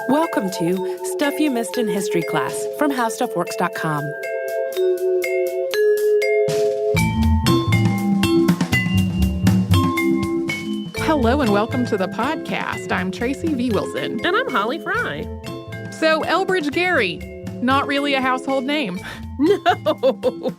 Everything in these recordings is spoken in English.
Welcome to Stuff You Missed in History Class from HowStuffWorks.com. Hello and welcome to the podcast. I'm Tracy V. Wilson. And I'm Holly Fry. So, Elbridge Gerry, not really a household name. No.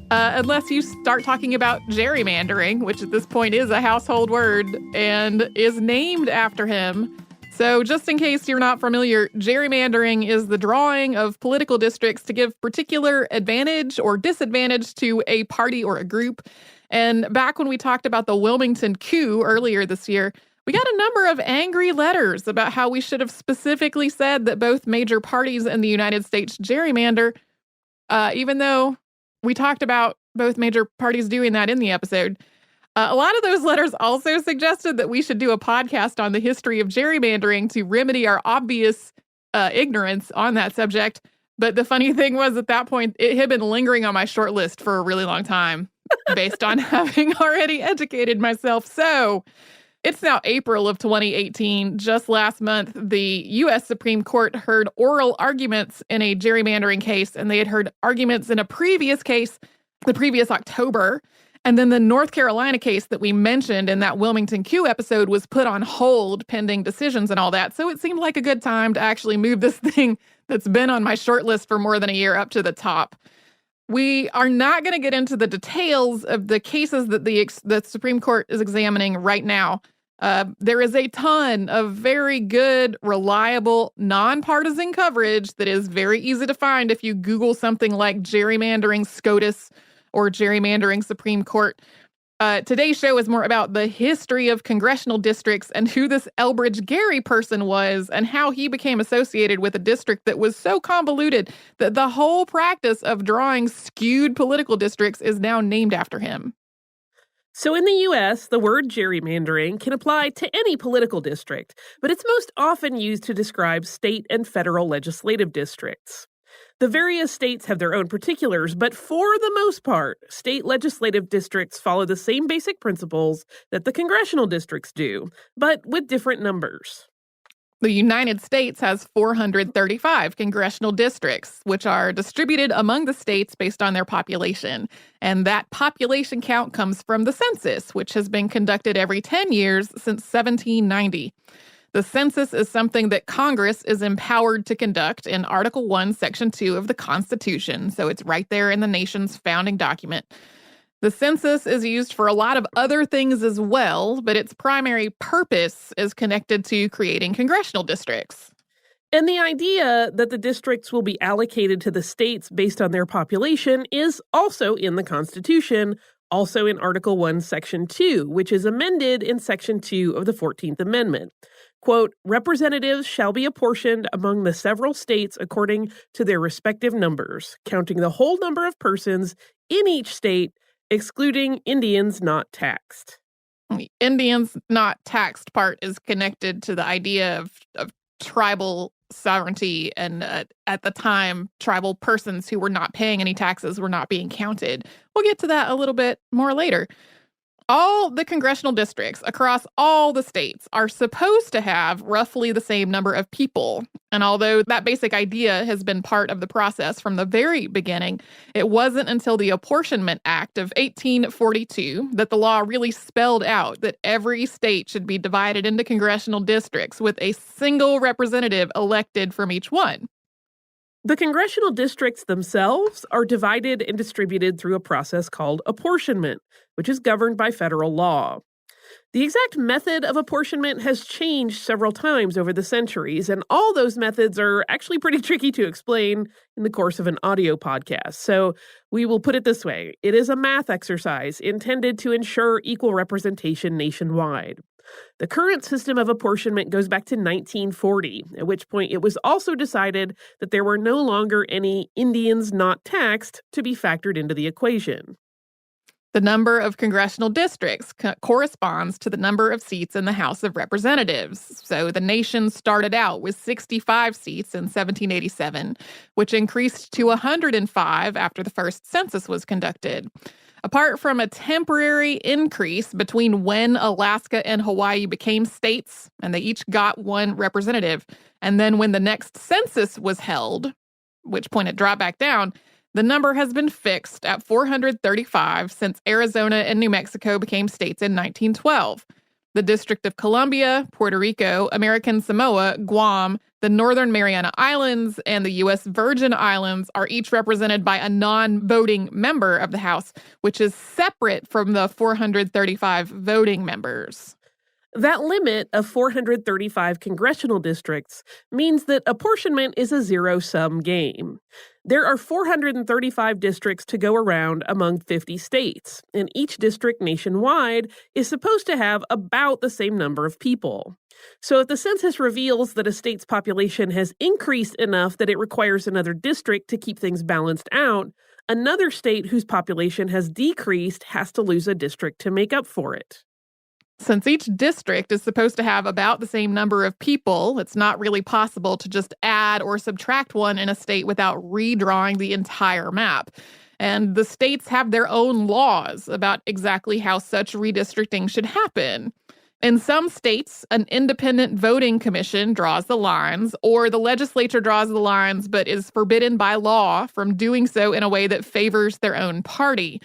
Unless you start talking about gerrymandering, which at this point is a household word and is named after him. So just in case you're not familiar, gerrymandering is the drawing of political districts to give particular advantage or disadvantage to a party or a group. And back when we talked about the Wilmington coup earlier this year, we got a number of angry letters about how we should have specifically said that both major parties in the United States gerrymander, even though we talked about both major parties doing that in the episode. A lot of those letters also suggested that we should do a podcast on the history of gerrymandering to remedy our obvious ignorance on that subject. But the funny thing was, at that point, it had been lingering on my short list for a really long time based on having already educated myself. So it's now April of 2018. Just last month, the U.S. Supreme Court heard oral arguments in a gerrymandering case, and they had heard arguments in a previous case, the previous October. And then the North Carolina case that we mentioned in that Wilmington coup episode was put on hold pending decisions and all that. So it seemed like a good time to actually move this thing that's been on my short list for more than a year up to the top. We are not going to get into the details of the cases that the Supreme Court is examining right now. There is a ton of very good, reliable, nonpartisan coverage that is very easy to find if you Google something like gerrymandering SCOTUS or gerrymandering Supreme Court. Today's show is more about the history of congressional districts and who this Elbridge Gerry person was and how he became associated with a district that was so convoluted that the whole practice of drawing skewed political districts is now named after him. So in the U.S., the word gerrymandering can apply to any political district, but it's most often used to describe state and federal legislative districts. The various states have their own particulars, but for the most part, state legislative districts follow the same basic principles that the congressional districts do, but with different numbers. The United States has 435 congressional districts, which are distributed among the states based on their population. And that population count comes from the census, which has been conducted every 10 years since 1790. The census is something that Congress is empowered to conduct in Article 1, Section 2 of the Constitution, so it's right there in the nation's founding document. The census is used for a lot of other things as well, but its primary purpose is connected to creating congressional districts. And the idea that the districts will be allocated to the states based on their population is also in the Constitution, also in Article 1, Section 2, which is amended in Section 2 of the 14th Amendment. Quote, representatives shall be apportioned among the several states according to their respective numbers, counting the whole number of persons in each state, excluding Indians not taxed. The Indians not taxed part is connected to the idea of tribal sovereignty, and at the time, tribal persons who were not paying any taxes were not being counted. We'll get to that a little bit more later. All the congressional districts across all the states are supposed to have roughly the same number of people. And although that basic idea has been part of the process from the very beginning, it wasn't until the Apportionment Act of 1842 that the law really spelled out that every state should be divided into congressional districts with a single representative elected from each one. The congressional districts themselves are divided and distributed through a process called apportionment, which is governed by federal law. The exact method of apportionment has changed several times over the centuries, and all those methods are actually pretty tricky to explain in the course of an audio podcast. So we will put it this way. It is a math exercise intended to ensure equal representation nationwide. The current system of apportionment goes back to 1940, at which point it was also decided that there were no longer any Indians not taxed to be factored into the equation. The number of congressional districts corresponds to the number of seats in the House of Representatives. So the nation started out with 65 seats in 1787, which increased to 105 after the first census was conducted. Apart from a temporary increase between when Alaska and Hawaii became states, and they each got one representative, and then when the next census was held, which point it dropped back down, the number has been fixed at 435 since Arizona and New Mexico became states in 1912. The District of Columbia, Puerto Rico, American Samoa, Guam, the Northern Mariana Islands, and the U.S. Virgin Islands are each represented by a non-voting member of the House, which is separate from the 435 voting members. That limit of 435 congressional districts means that apportionment is a zero-sum game. There are 435 districts to go around among 50 states, and each district nationwide is supposed to have about the same number of people. So if the census reveals that a state's population has increased enough that it requires another district to keep things balanced out, another state whose population has decreased has to lose a district to make up for it. Since each district is supposed to have about the same number of people, it's not really possible to just add or subtract one in a state without redrawing the entire map. And the states have their own laws about exactly how such redistricting should happen. In some states, an independent voting commission draws the lines, or the legislature draws the lines but is forbidden by law from doing so in a way that favors their own party.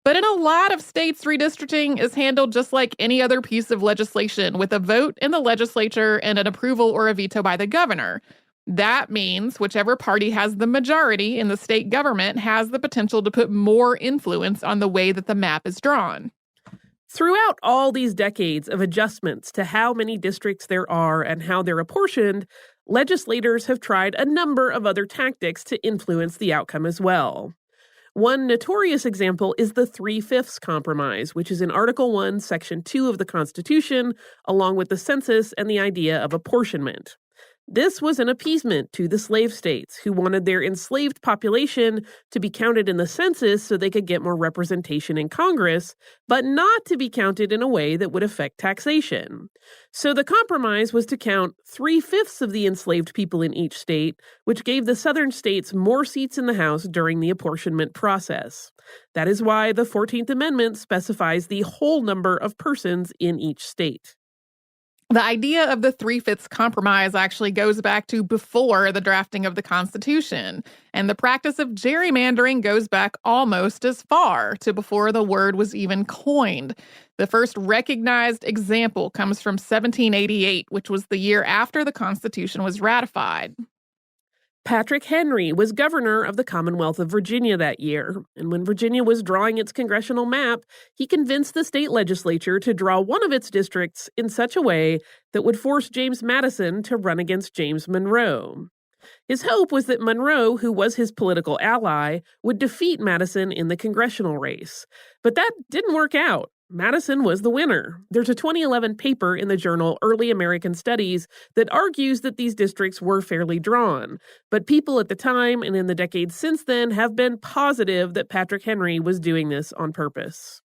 But in a lot of states, redistricting is handled just like any other piece of legislation, with a vote in the legislature and an approval or a veto by the governor. That means whichever party has the majority in the state government has the potential to put more influence on the way that the map is drawn. Throughout all these decades of adjustments to how many districts there are and how they're apportioned, legislators have tried a number of other tactics to influence the outcome as well. One notorious example is the 3/5 compromise, which is in Article 1, Section 2 of the Constitution, along with the census and the idea of apportionment. This was an appeasement to the slave states who wanted their enslaved population to be counted in the census so they could get more representation in Congress, but not to be counted in a way that would affect taxation. So the compromise was to count 3/5 of the enslaved people in each state, which gave the southern states more seats in the House during the apportionment process. That is why the 14th Amendment specifies the whole number of persons in each state. The idea of the 3/5 compromise actually goes back to before the drafting of the Constitution, and the practice of gerrymandering goes back almost as far to before the word was even coined. The first recognized example comes from 1788, which was the year after the Constitution was ratified. Patrick Henry was governor of the Commonwealth of Virginia that year, and when Virginia was drawing its congressional map, he convinced the state legislature to draw one of its districts in such a way that would force James Madison to run against James Monroe. His hope was that Monroe, who was his political ally, would defeat Madison in the congressional race. But that didn't work out. Madison was the winner. There's a 2011 paper in the journal Early American Studies that argues that these districts were fairly drawn, but people at the time and in the decades since then have been positive that Patrick Henry was doing this on purpose.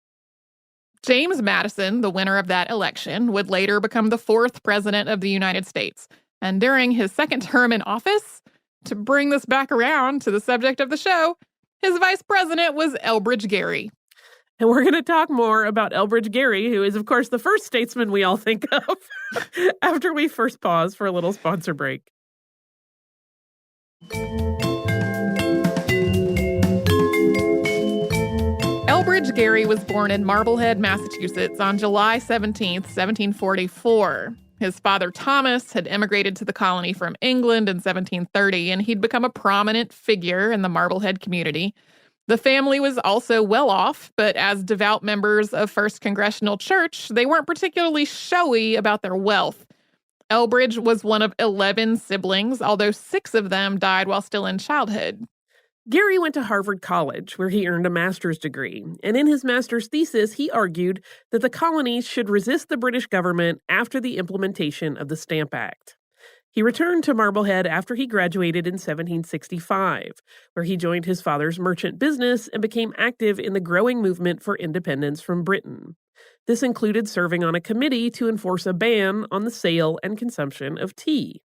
James Madison, the winner of that election, would later become the fourth president of the United States. And during his second term in office, to bring this back around to the subject of the show, his vice president was Elbridge Gerry. And we're going to talk more about Elbridge Gerry, who is, of course, the first statesman we all think of, after we first pause for a little sponsor break. Elbridge Gerry was born in Marblehead, Massachusetts on July 17, 1744. His father, Thomas, had immigrated to the colony from England in 1730, and he'd become a prominent figure in the Marblehead community. The family was also well off, but as devout members of First Congressional Church, they weren't particularly showy about their wealth. Elbridge was one of 11 siblings, although 6 of them died while still in childhood. Gerry went to Harvard College, where he earned a master's degree, and in his master's thesis, he argued that the colonies should resist the British government after the implementation of the Stamp Act. He returned to Marblehead after he graduated in 1765, where he joined his father's merchant business and became active in the growing movement for independence from Britain. This included serving on a committee to enforce a ban on the sale and consumption of tea.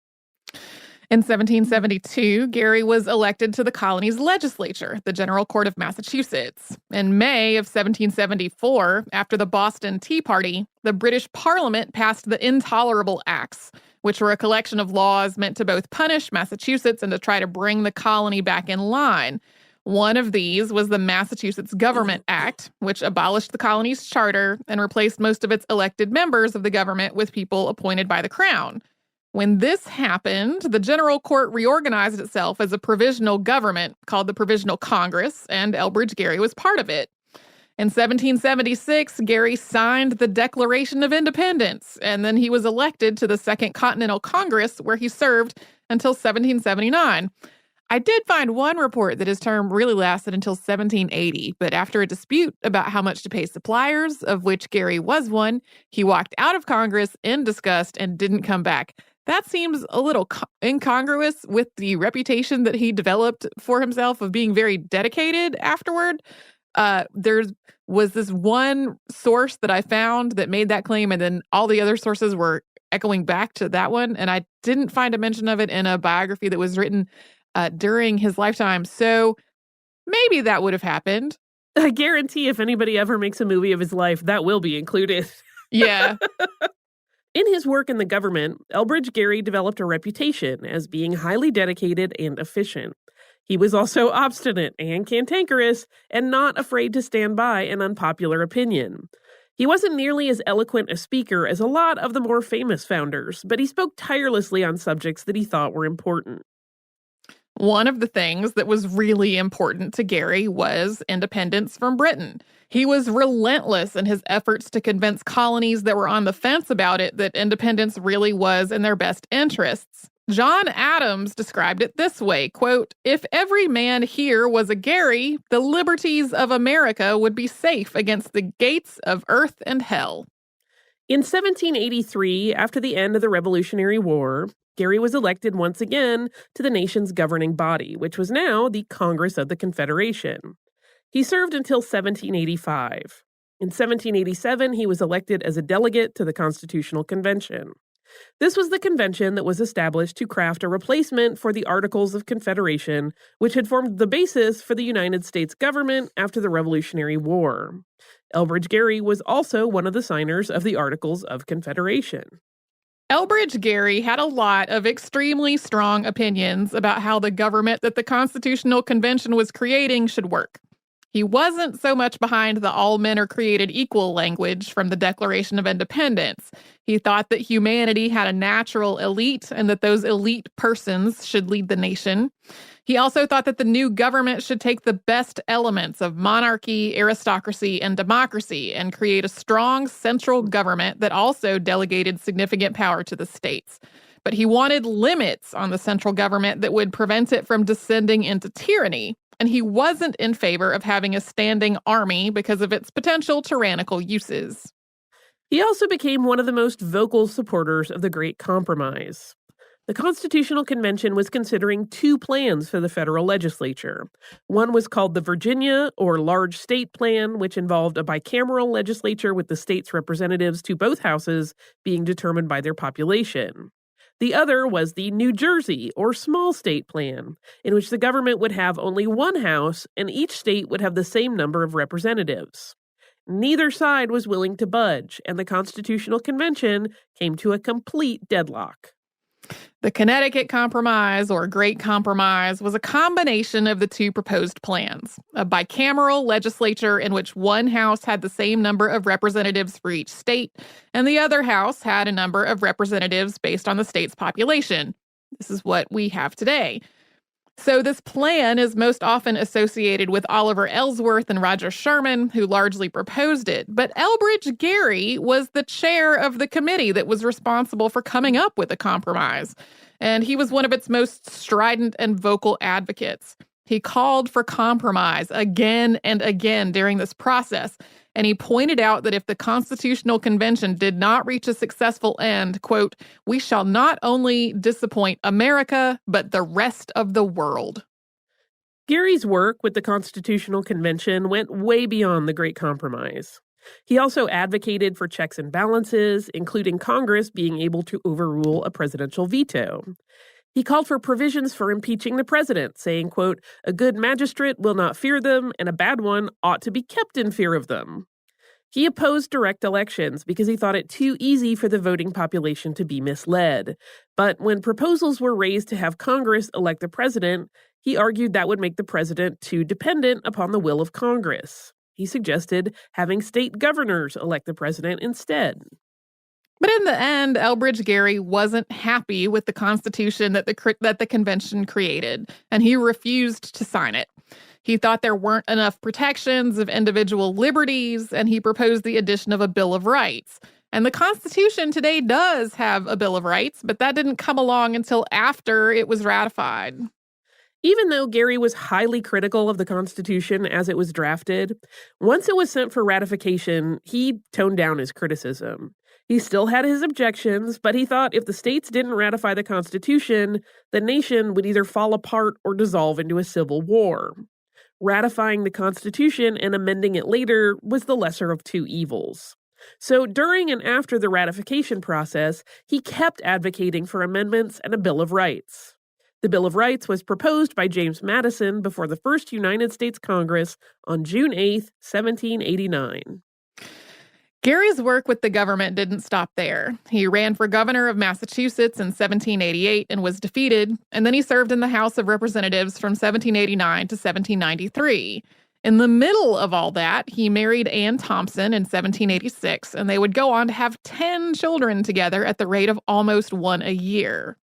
In 1772, Gerry was elected to the colony's legislature, the General Court of Massachusetts. In May of 1774, after the Boston Tea Party, the British Parliament passed the Intolerable Acts, which were a collection of laws meant to both punish Massachusetts and to try to bring the colony back in line. One of these was the Massachusetts Government Act, which abolished the colony's charter and replaced most of its elected members of the government with people appointed by the Crown. When this happened, the General Court reorganized itself as a provisional government called the Provisional Congress, and Elbridge Gerry was part of it. In 1776, Gerry signed the Declaration of Independence, and then he was elected to the Second Continental Congress, where he served until 1779. I did find one report that his term really lasted until 1780, but after a dispute about how much to pay suppliers, of which Gerry was one, he walked out of Congress in disgust and didn't come back. That seems a little incongruous with the reputation that he developed for himself of being very dedicated afterward. There was this one source that I found that made that claim, and then all the other sources were echoing back to that one, and I didn't find a mention of it in a biography that was written during his lifetime. So maybe that would have happened. I guarantee if anybody ever makes a movie of his life, that will be included. Yeah. In his work in the government, Elbridge Gerry developed a reputation as being highly dedicated and efficient. He was also obstinate and cantankerous and not afraid to stand by an unpopular opinion. He wasn't nearly as eloquent a speaker as a lot of the more famous founders, but he spoke tirelessly on subjects that he thought were important. One of the things that was really important to Gerry was independence from Britain. He was relentless in his efforts to convince colonies that were on the fence about it that independence really was in their best interests. John Adams described it this way, quote, "If every man here was a Gerry, the liberties of America would be safe against the gates of earth and hell." In 1783, after the end of the Revolutionary War, Gerry was elected once again to the nation's governing body, which was now the Congress of the Confederation. He served until 1785. In 1787, he was elected as a delegate to the Constitutional Convention. This was the convention that was established to craft a replacement for the Articles of Confederation, which had formed the basis for the United States government after the Revolutionary War. Elbridge Gerry was also one of the signers of the Articles of Confederation. Elbridge Gerry had a lot of extremely strong opinions about how the government that the Constitutional Convention was creating should work. He wasn't so much behind the all men are created equal language from the Declaration of Independence. He thought that humanity had a natural elite and that those elite persons should lead the nation. He also thought that the new government should take the best elements of monarchy, aristocracy, and democracy and create a strong central government that also delegated significant power to the states. But he wanted limits on the central government that would prevent it from descending into tyranny. And he wasn't in favor of having a standing army because of its potential tyrannical uses. He also became one of the most vocal supporters of the Great Compromise. The Constitutional Convention was considering two plans for the federal legislature. One was called the Virginia, or Large State Plan, which involved a bicameral legislature with the state's representatives to both houses being determined by their population. The other was the New Jersey, or Small State Plan, in which the government would have only one house and each state would have the same number of representatives. Neither side was willing to budge, and the Constitutional Convention came to a complete deadlock. The Connecticut Compromise, or Great Compromise, was a combination of the two proposed plans. A bicameral legislature in which one house had the same number of representatives for each state, and the other house had a number of representatives based on the state's population. This is what we have today. So this plan is most often associated with Oliver Ellsworth and Roger Sherman, who largely proposed it. But Elbridge Gerry was the chair of the committee that was responsible for coming up with the compromise. And he was one of its most strident and vocal advocates. He called for compromise again and again during this process. And he pointed out that if the Constitutional Convention did not reach a successful end, quote, "we shall not only disappoint America, but the rest of the world." Gerry's work with the Constitutional Convention went way beyond the Great Compromise. He also advocated for checks and balances, including Congress being able to overrule a presidential veto. He called for provisions for impeaching the president, saying, quote, "A good magistrate will not fear them, and a bad one ought to be kept in fear of them." He opposed direct elections because he thought it too easy for the voting population to be misled. But when proposals were raised to have Congress elect the president, he argued that would make the president too dependent upon the will of Congress. He suggested having state governors elect the president instead. But in the end, Elbridge Gerry wasn't happy with the Constitution that the convention created, and he refused to sign it. He thought there weren't enough protections of individual liberties, and he proposed the addition of a Bill of Rights. And the Constitution today does have a Bill of Rights, but that didn't come along until after it was ratified. Even though Gerry was highly critical of the Constitution as it was drafted, once it was sent for ratification, he toned down his criticism. He still had his objections, but he thought if the states didn't ratify the Constitution, the nation would either fall apart or dissolve into a civil war. Ratifying the Constitution and amending it later was the lesser of two evils. So during and after the ratification process, he kept advocating for amendments and a Bill of Rights. The Bill of Rights was proposed by James Madison before the first United States Congress on June 8, 1789. Gerry's work with the government didn't stop there. He ran for governor of Massachusetts in 1788 and was defeated, and then he served in the House of Representatives from 1789 to 1793. In the middle of all that, he married Anne Thompson in 1786, and they would go on to have 10 children together at the rate of almost one a year.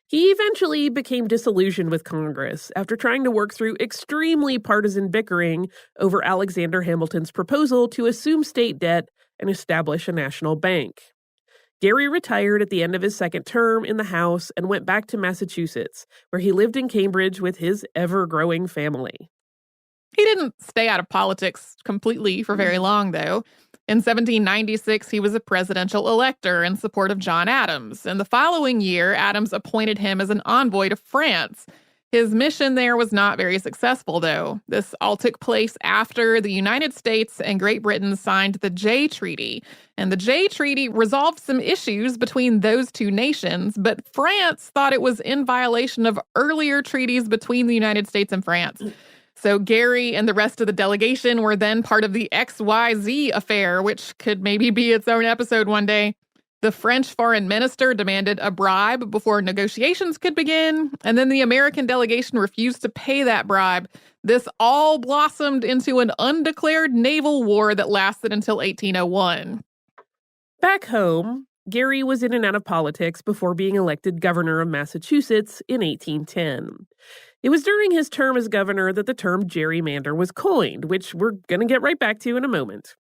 He eventually became disillusioned with Congress after trying to work through extremely partisan bickering over Alexander Hamilton's proposal to assume state debt and establish a national bank. Gerry retired at the end of his second term in the House and went back to Massachusetts, where he lived in Cambridge with his ever-growing family. He didn't stay out of politics completely for very long, though. In 1796, he was a presidential elector in support of John Adams, and the following year, Adams appointed him as an envoy to France. His mission there was not very successful, though. This all took place after the United States and Great Britain signed the Jay Treaty. And the Jay Treaty resolved some issues between those two nations, but France thought it was in violation of earlier treaties between the United States and France. So Gerry and the rest of the delegation were then part of the XYZ affair, which could maybe be its own episode one day. The French foreign minister demanded a bribe before negotiations could begin, and then the American delegation refused to pay that bribe. This all blossomed into an undeclared naval war that lasted until 1801. Back home, Gerry was in and out of politics before being elected governor of Massachusetts in 1810. It was during his term as governor that the term gerrymander was coined, which we're going to get right back to in a moment.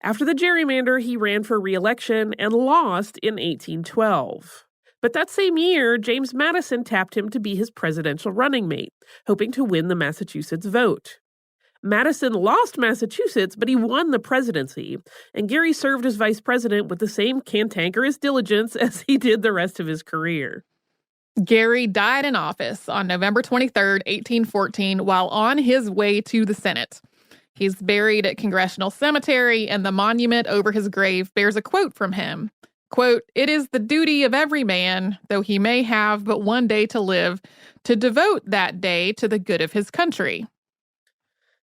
After the gerrymander, he ran for re-election and lost in 1812. But that same year, James Madison tapped him to be his presidential running mate, hoping to win the Massachusetts vote. Madison lost Massachusetts, but he won the presidency, and Gerry served as vice president with the same cantankerous diligence as he did the rest of his career. Gerry died in office on November 23rd, 1814, while on his way to the Senate. He's buried at Congressional Cemetery, and the monument over his grave bears a quote from him. Quote, "It is the duty of every man, though he may have but one day to live, to devote that day to the good of his country."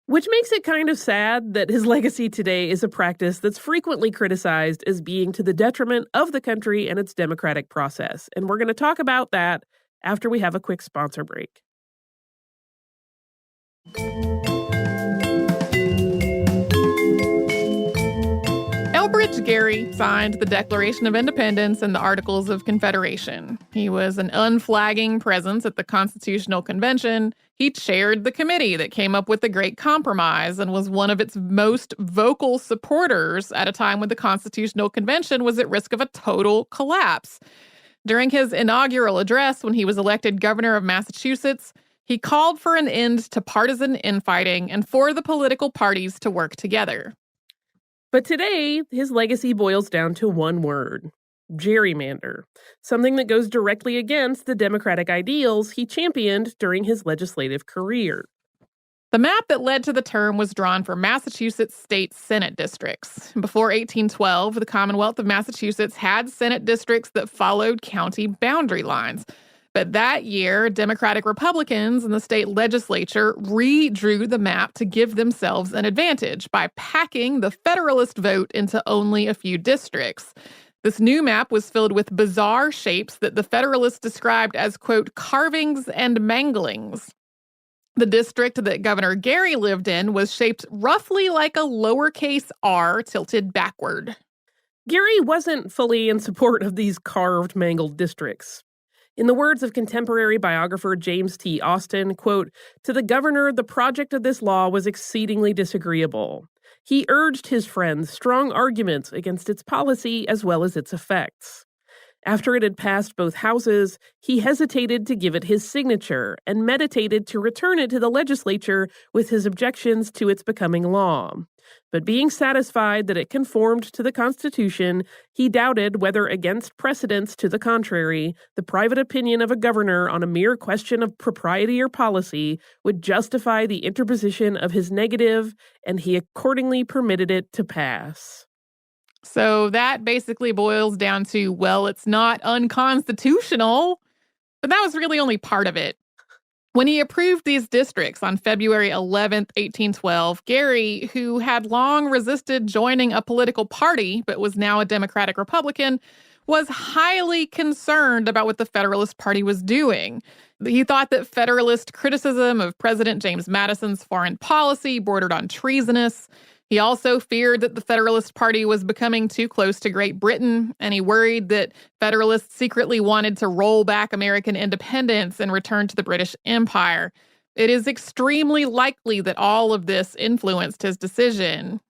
Which makes it kind of sad that his legacy today is a practice that's frequently criticized as being to the detriment of the country and its democratic process. And we're going to talk about that after we have a quick sponsor break. Elbridge Gerry signed the Declaration of Independence and the Articles of Confederation. He was an unflagging presence at the Constitutional Convention. He chaired the committee that came up with the Great Compromise and was one of its most vocal supporters at a time when the Constitutional Convention was at risk of a total collapse. During his inaugural address when he was elected governor of Massachusetts, he called for an end to partisan infighting and for the political parties to work together. But today, his legacy boils down to one word: gerrymander, something that goes directly against the democratic ideals he championed during his legislative career. The map that led to the term was drawn for Massachusetts state Senate districts. Before 1812, the Commonwealth of Massachusetts had Senate districts that followed county boundary lines. But that year, Democratic Republicans in the state legislature redrew the map to give themselves an advantage by packing the Federalist vote into only a few districts. This new map was filled with bizarre shapes that the Federalists described as, quote, carvings and manglings. The district that Governor Gerry lived in was shaped roughly like a lowercase r tilted backward. Gerry wasn't fully in support of these carved, mangled districts. In the words of contemporary biographer James T. Austin, quote, "To the governor, the project of this law was exceedingly disagreeable. He urged his friends strong arguments against its policy as well as its effects. After it had passed both houses, he hesitated to give it his signature and meditated to return it to the legislature with his objections to its becoming law. But being satisfied that it conformed to the Constitution, he doubted whether against precedents to the contrary, the private opinion of a governor on a mere question of propriety or policy would justify the interposition of his negative, and he accordingly permitted it to pass." So that basically boils down to, well, it's not unconstitutional, but that was really only part of it. When he approved these districts on February 11th, 1812, Gerry, who had long resisted joining a political party but was now a Democratic Republican, was highly concerned about what the Federalist Party was doing. He thought that Federalist criticism of President James Madison's foreign policy bordered on treasonous. He also feared that the Federalist Party was becoming too close to Great Britain, and he worried that Federalists secretly wanted to roll back American independence and return to the British Empire. It is extremely likely that all of this influenced his decision.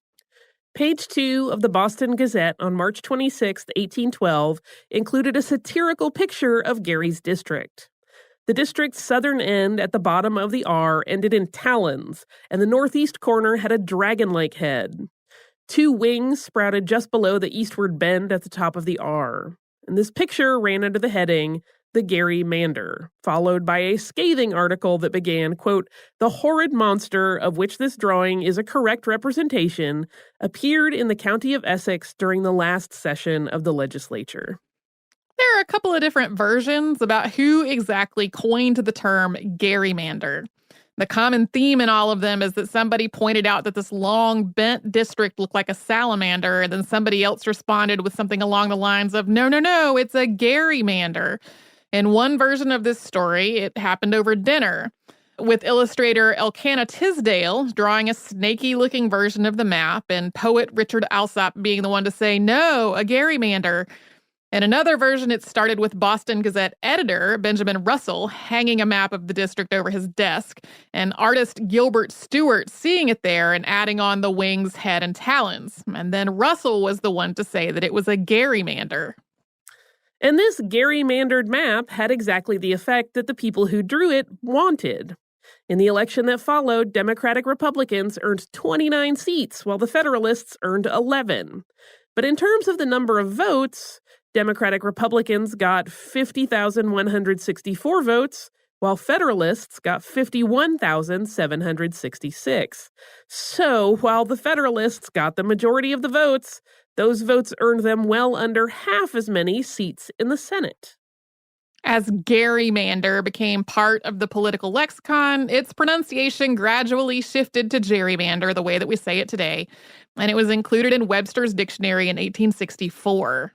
Page 2 of the Boston Gazette on March 26, 1812, included a satirical picture of Gerry's district. The district's southern end at the bottom of the R ended in talons, and the northeast corner had a dragon-like head. Two wings sprouted just below the eastward bend at the top of the R. And this picture ran under the heading, "The Gerrymander," followed by a scathing article that began, quote, "The horrid monster of which this drawing is a correct representation appeared in the county of Essex during the last session of the legislature." There are a couple of different versions about who exactly coined the term gerrymander. The common theme in all of them is that somebody pointed out that this long, bent district looked like a salamander, and then somebody else responded with something along the lines of, no, it's a gerrymander. In one version of this story, it happened over dinner, with illustrator Elkanah Tisdale drawing a snaky-looking version of the map, and poet Richard Alsop being the one to say, no, a gerrymander. In another version, it started with Boston Gazette editor Benjamin Russell hanging a map of the district over his desk, and artist Gilbert Stewart seeing it there and adding on the wings, head, and talons. And then Russell was the one to say that it was a gerrymander. And this gerrymandered map had exactly the effect that the people who drew it wanted. In the election that followed, Democratic Republicans earned 29 seats, while the Federalists earned 11. But in terms of the number of votes, Democratic Republicans got 50,164 votes, while Federalists got 51,766. So, while the Federalists got the majority of the votes, those votes earned them well under half as many seats in the Senate. As gerrymander became part of the political lexicon, its pronunciation gradually shifted to gerrymander, the way that we say it today, and it was included in Webster's dictionary in 1864.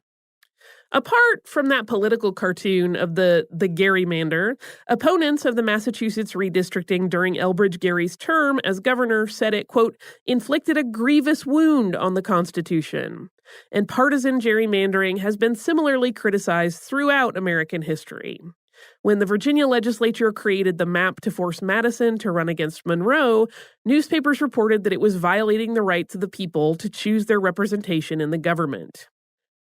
Apart from that political cartoon of the gerrymander, opponents of the Massachusetts redistricting during Elbridge Gerry's term as governor said it, quote, inflicted a grievous wound on the Constitution. And partisan gerrymandering has been similarly criticized throughout American history. When the Virginia legislature created the map to force Madison to run against Monroe, newspapers reported that it was violating the rights of the people to choose their representation in the government.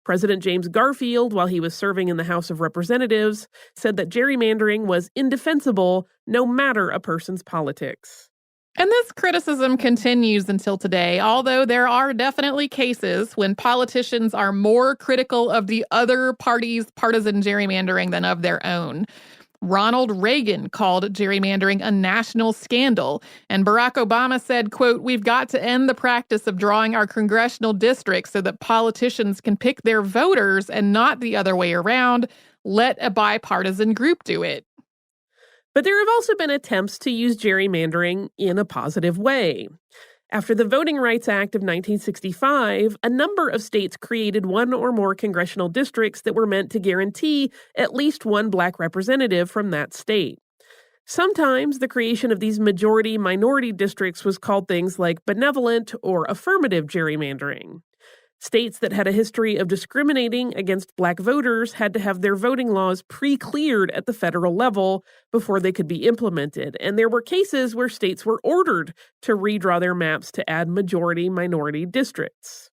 President James Garfield, while he was serving in the House of Representatives, said that gerrymandering was indefensible no matter a person's politics. And this criticism continues until today, although there are definitely cases when politicians are more critical of the other party's partisan gerrymandering than of their own. Ronald Reagan called gerrymandering a national scandal, and Barack Obama said, quote, we've got to end the practice of drawing our congressional districts so that politicians can pick their voters and not the other way around. let a bipartisan group do it. But there have also been attempts to use gerrymandering in a positive way. After the Voting Rights Act of 1965, a number of states created one or more congressional districts that were meant to guarantee at least one black representative from that state. Sometimes the creation of these majority-minority districts was called things like benevolent or affirmative gerrymandering. States that had a history of discriminating against black voters had to have their voting laws pre-cleared at the federal level before they could be implemented, and there were cases where states were ordered to redraw their maps to add majority-minority districts.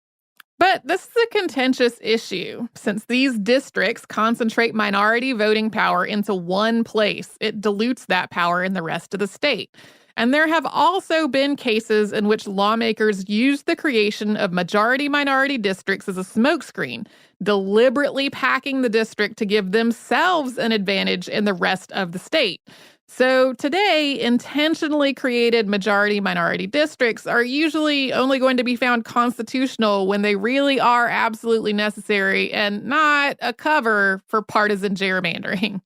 But this is a contentious issue. Since these districts concentrate minority voting power into one place, it dilutes that power in the rest of the state. And there have also been cases in which lawmakers used the creation of majority-minority districts as a smokescreen, deliberately packing the district to give themselves an advantage in the rest of the state. So today, intentionally created majority-minority districts are usually only going to be found constitutional when they really are absolutely necessary and not a cover for partisan gerrymandering.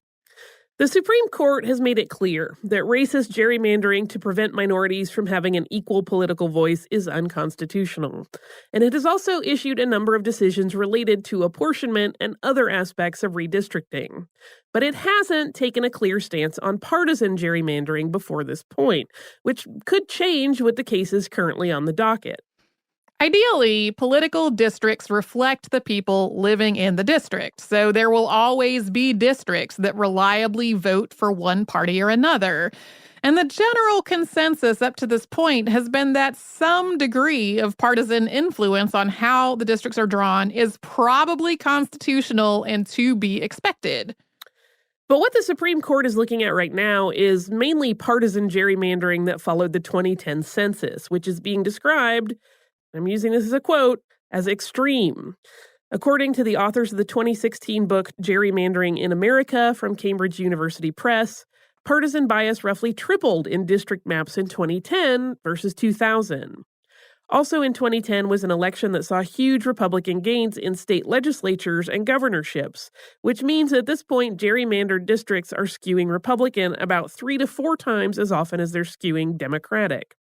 The Supreme Court has made it clear that racist gerrymandering to prevent minorities from having an equal political voice is unconstitutional. And it has also issued a number of decisions related to apportionment and other aspects of redistricting. But it hasn't taken a clear stance on partisan gerrymandering before this point, which could change with the cases currently on the docket. Ideally, political districts reflect the people living in the district, so there will always be districts that reliably vote for one party or another. And the general consensus up to this point has been that some degree of partisan influence on how the districts are drawn is probably constitutional and to be expected. But what the Supreme Court is looking at right now is mainly partisan gerrymandering that followed the 2010 census, which is being described, I'm using this as a quote, as extreme. According to the authors of the 2016 book Gerrymandering in America from Cambridge University Press, partisan bias roughly tripled in district maps in 2010 versus 2000. Also in 2010 was an election that saw huge Republican gains in state legislatures and governorships, which means at this point gerrymandered districts are skewing Republican about 3 to 4 times as often as they're skewing Democratic.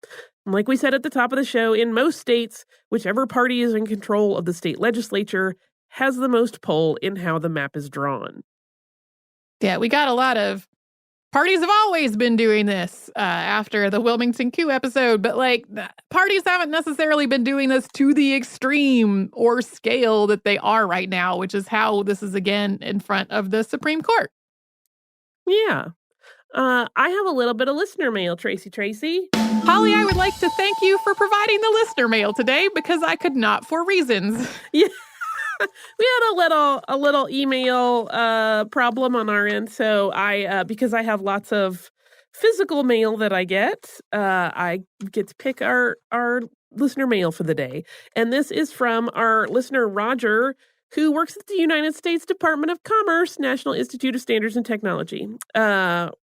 And like we said at the top of the show, in most states, whichever party is in control of the state legislature has the most pull in how the map is drawn. Yeah, we got a lot of parties have always been doing this after the Wilmington coup episode, but parties haven't necessarily been doing this to the extreme or scale that they are right now, which is how this is again in front of the Supreme Court. Yeah. I have a little bit of listener mail, Tracy. Holly, I would like to thank you for providing the listener mail today because I could not for reasons. Yeah. We had a little email problem on our end, so I because I have lots of physical mail that I get to pick our listener mail for the day. And this is from our listener Roger, who works at the United States Department of Commerce, National Institute of Standards and Technology.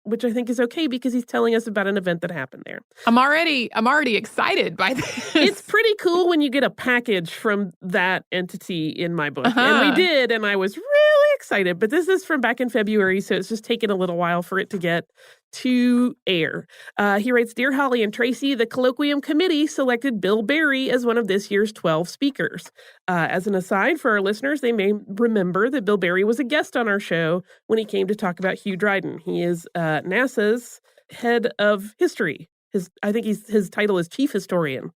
Which I think is okay because he's telling us about an event that happened there. I'm already excited by this. It's pretty cool when you get a package from that entity in my book. And we did, and I was really excited. But this is from back in February, so it's just taken a little while for it to get to air. He writes, Dear Holly and Tracy, the Colloquium Committee selected Bill Berry as one of this year's 12 speakers. As an aside for our listeners, they may remember that Bill Berry was a guest on our show when he came to talk about Hugh Dryden. He is NASA's head of history. I think his title is chief historian.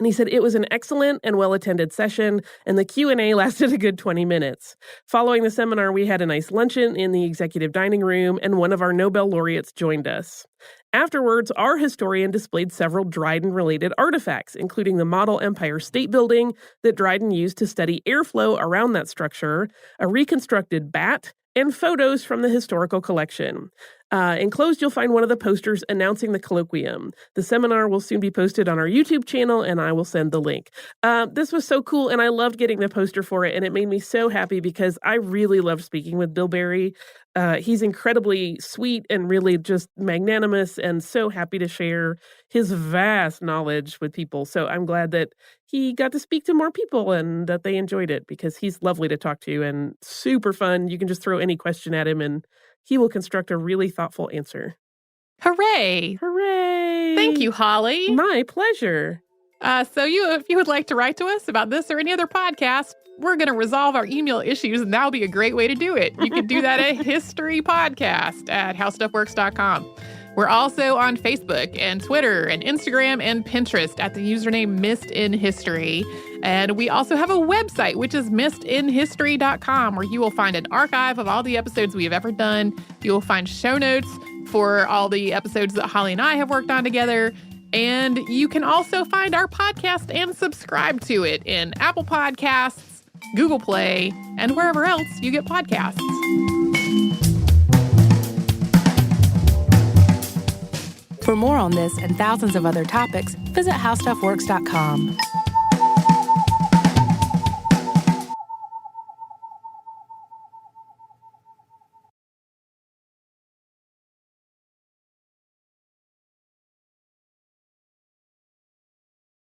And he said, it was an excellent and well-attended session, and the Q&A lasted a good 20 minutes. Following the seminar, we had a nice luncheon in the executive dining room, and one of our Nobel laureates joined us. Afterwards, our historian displayed several Dryden-related artifacts, including the model Empire State Building that Dryden used to study airflow around that structure, a reconstructed bat, and photos from the historical collection. Enclosed, you'll find one of the posters announcing the colloquium. The seminar will soon be posted on our YouTube channel, and I will send the link. This was so cool, and I loved getting the poster for it, and it made me so happy because I really loved speaking with Bill Berry. He's incredibly sweet and really just magnanimous and so happy to share his vast knowledge with people. So I'm glad that he got to speak to more people and that they enjoyed it because he's lovely to talk to and super fun. You can just throw any question at him and he will construct a really thoughtful answer. Hooray! Hooray! Thank you, Holly. My pleasure. If you would like to write to us about this or any other podcast, we're going to resolve our email issues, and that'll be a great way to do it. You can do that at historypodcast@howstuffworks.com. We're also on Facebook and Twitter and Instagram and Pinterest at the username Missed in History. And we also have a website, which is missedinhistory.com, where you will find an archive of all the episodes we have ever done. You will find show notes for all the episodes that Holly and I have worked on together. And you can also find our podcast and subscribe to it in Apple Podcasts, Google Play, and wherever else you get podcasts. For more on this and thousands of other topics, visit howstuffworks.com.